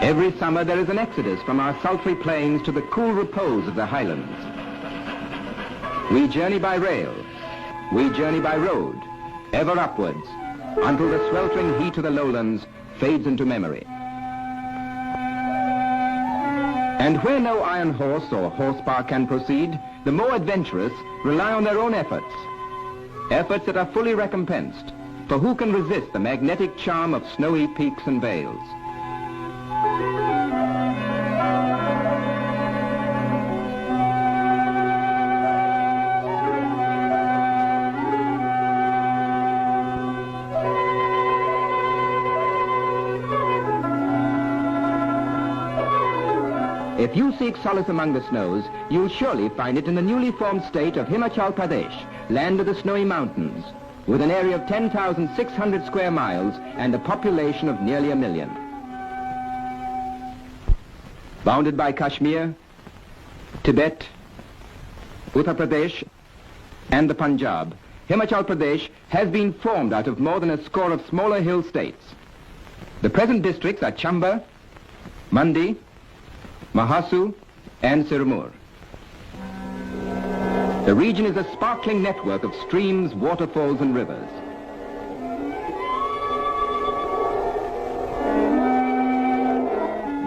Every summer there is an exodus from our sultry plains to the cool repose of the highlands. We journey by rail, we journey by road, ever upwards, until the sweltering heat of the lowlands fades into memory. And where no iron horse or horsepower can proceed, the more adventurous rely on their own efforts. Efforts that are fully recompensed, for who can resist the magnetic charm of snowy peaks and vales? If you seek solace among the snows, you'll surely find it in the newly formed state of Himachal Pradesh, land of the snowy mountains, with an area of 10,600 square miles and a population of nearly 1 million. Bounded by Kashmir, Tibet, Uttar Pradesh, and the Punjab, Himachal Pradesh has been formed out of more than a score of smaller hill states. The present districts are Chamba, Mandi, Mahasu, and Sirmur. The region is a sparkling network of streams, waterfalls, and rivers.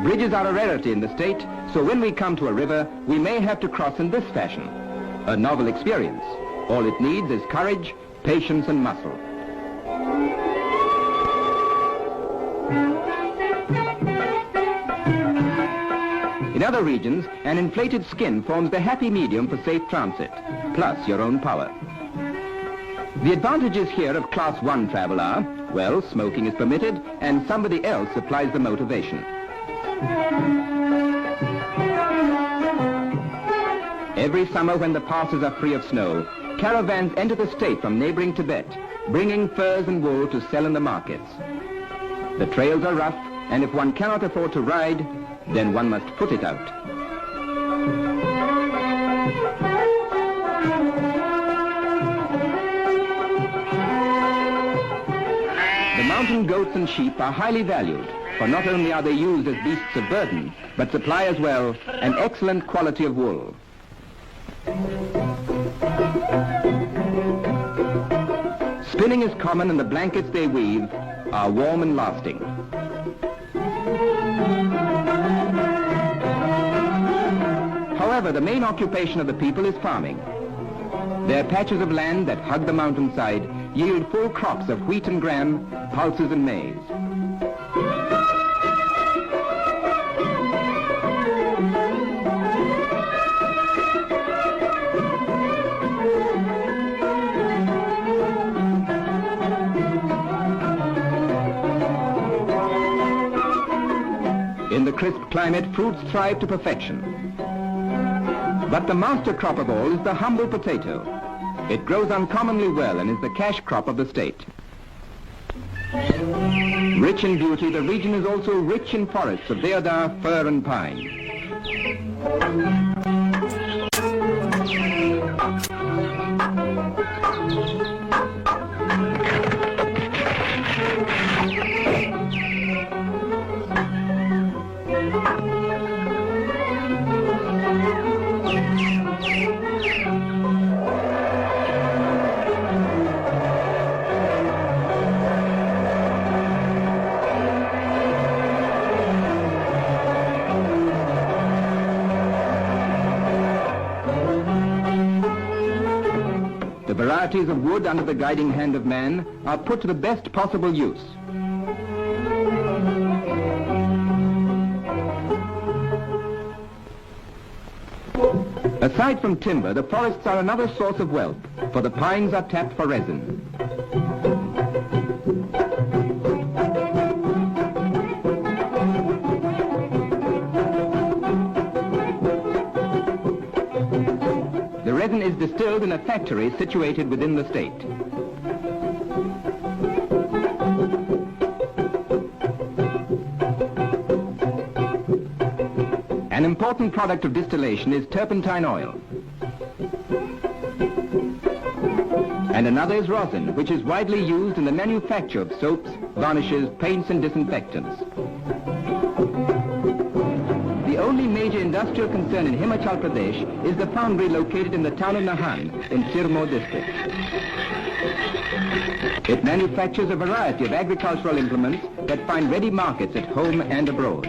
Bridges are a rarity in the state, so when we come to a river, we may have to cross in this fashion. A novel experience. All it needs is courage, patience, and muscle. In other regions, an inflated skin forms the happy medium for safe transit, plus your own power. The advantages here of Class 1 travel are, well, smoking is permitted and somebody else supplies the motivation. Every summer when the passes are free of snow, caravans enter the state from neighboring Tibet, bringing furs and wool to sell in the markets. The trails are rough, and if one cannot afford to ride, then one must foot it out. The mountain goats and sheep are highly valued, for not only are they used as beasts of burden, but supply as well an excellent quality of wool. Spinning is common, and the blankets they weave are warm and lasting. However, the main occupation of the people is farming. Their patches of land that hug the mountainside yield full crops of wheat and gram, pulses and maize. In the crisp climate, fruits thrive to perfection. But the master crop of all is the humble potato. It grows uncommonly well and is the cash crop of the state. Rich in beauty, the region is also rich in forests of deodar, fir and pine. The varieties of wood under the guiding hand of man are put to the best possible use. Aside from timber, the forests are another source of wealth, for the pines are tapped for resin. The resin is distilled in a factory situated within the state. An important product of distillation is turpentine oil. And another is rosin, which is widely used in the manufacture of soaps, varnishes, paints and disinfectants. major industrial concern in Himachal Pradesh is the foundry located in the town of Nahan in Sirmo district. It manufactures a variety of agricultural implements that find ready markets at home and abroad.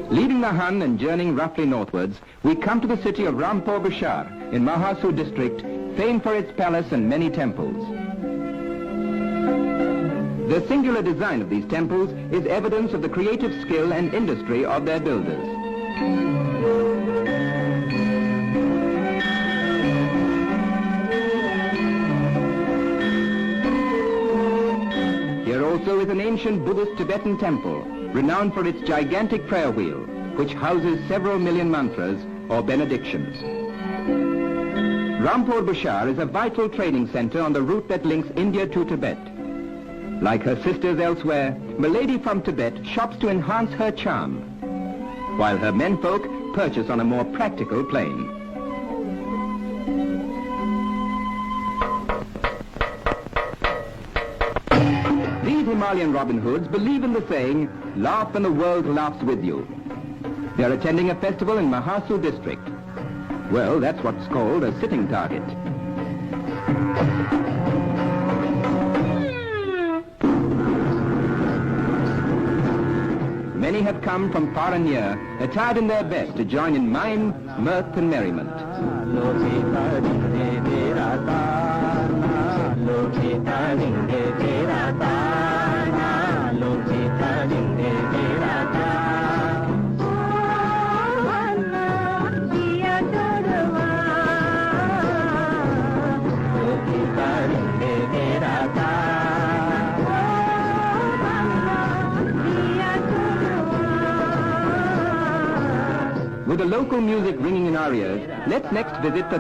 Leaving Nahan and journeying roughly northwards, we come to the city of Rampur Bushar in Mahasu district, famed for its palace and many temples. The singular design of these temples is evidence of the creative skill and industry of their builders. Here also is an ancient Buddhist Tibetan temple, renowned for its gigantic prayer wheel, which houses several million mantras or benedictions. Rampur Bushar is a vital trading center on the route that links India to Tibet. Like her sisters elsewhere, Milady from Tibet shops to enhance her charm, while her menfolk purchase on a more practical plane. These Himalayan Robin Hoods believe in the saying, laugh and the world laughs with you. They are attending a festival in Mahasu district. Well, that's what's called a sitting target. Many have come from far and near, attired in their best to join in mime, mirth and merriment. With the local music ringing in our ears, let's next visit the